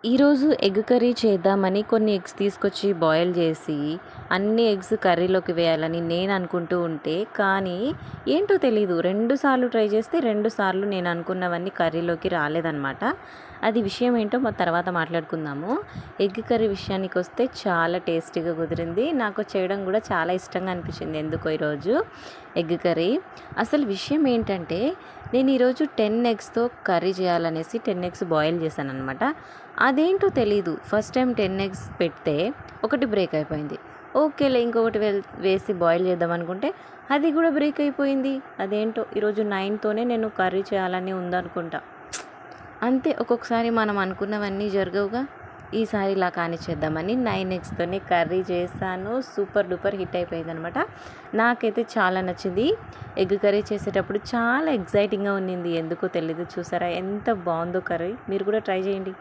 ఈరోజు egg curry చేద్దామని కొన్ని ఎగ్స్ తీసుకొచ్చి బాయిల్ చేసి అన్ని ఎగ్స్ కర్రీలోకి వేయాలని నేను అనుకుంటూ ఉంటే కానీ ఏంటో తెలీదు 2 సార్లు ట్రై చేస్తే 2 సార్లు నేను అనుకున్నవన్నీ కర్రీలోకి రాలేదన్నమాట. అది విషయం ఏంటో తర్వాత మాట్లాడుకుందాము. ఎగ్ కర్రీ విషయానికి వస్తే చాలా టేస్టీగా కుదిరింది. నాకు చేయడం కూడా చాలా ఇష్టంగా అనిపించింది ఎందుకో ఈరోజు ఎగ్ కర్రీ. అసలు విషయం ఏంటంటే నేను ఈరోజు 10 ఎగ్స్తో కర్రీ చేయాలనేసి 10 ఎగ్స్ బాయిల్ చేశాను అనమాట. అదేంటో తెలీదు, ఫస్ట్ టైం 10 ఎగ్స్ పెడితే ఒకటి బ్రేక్ అయిపోయింది. ఓకేలే ఇంకొకటి వేసి బాయిల్ చేద్దాం అనుకుంటే అది కూడా బ్రేక్ అయిపోయింది. అదేంటో ఈరోజు 9తోనే నేను కర్రీ చేయాలని ఉందనుకుంటా. అంతే, ఒక్కొక్కసారి మనం అనుకున్నవన్నీ జరగవుగా. ఈసారి ఇలా కానిచ్చేద్దామని 9 ఎగ్స్తోనే కర్రీ చేశాను. సూపర్ డూపర్ హిట్ అయిపోయిందనమాట. నాకైతే చాలా నచ్చింది. ఎగ్ కర్రీ చేసేటప్పుడు చాలా ఎగ్జైటింగ్గా ఉన్నింది, ఎందుకో తెలీదు. చూసారా ఎంత బాగుందో కర్రీ. మీరు కూడా ట్రై చేయండి.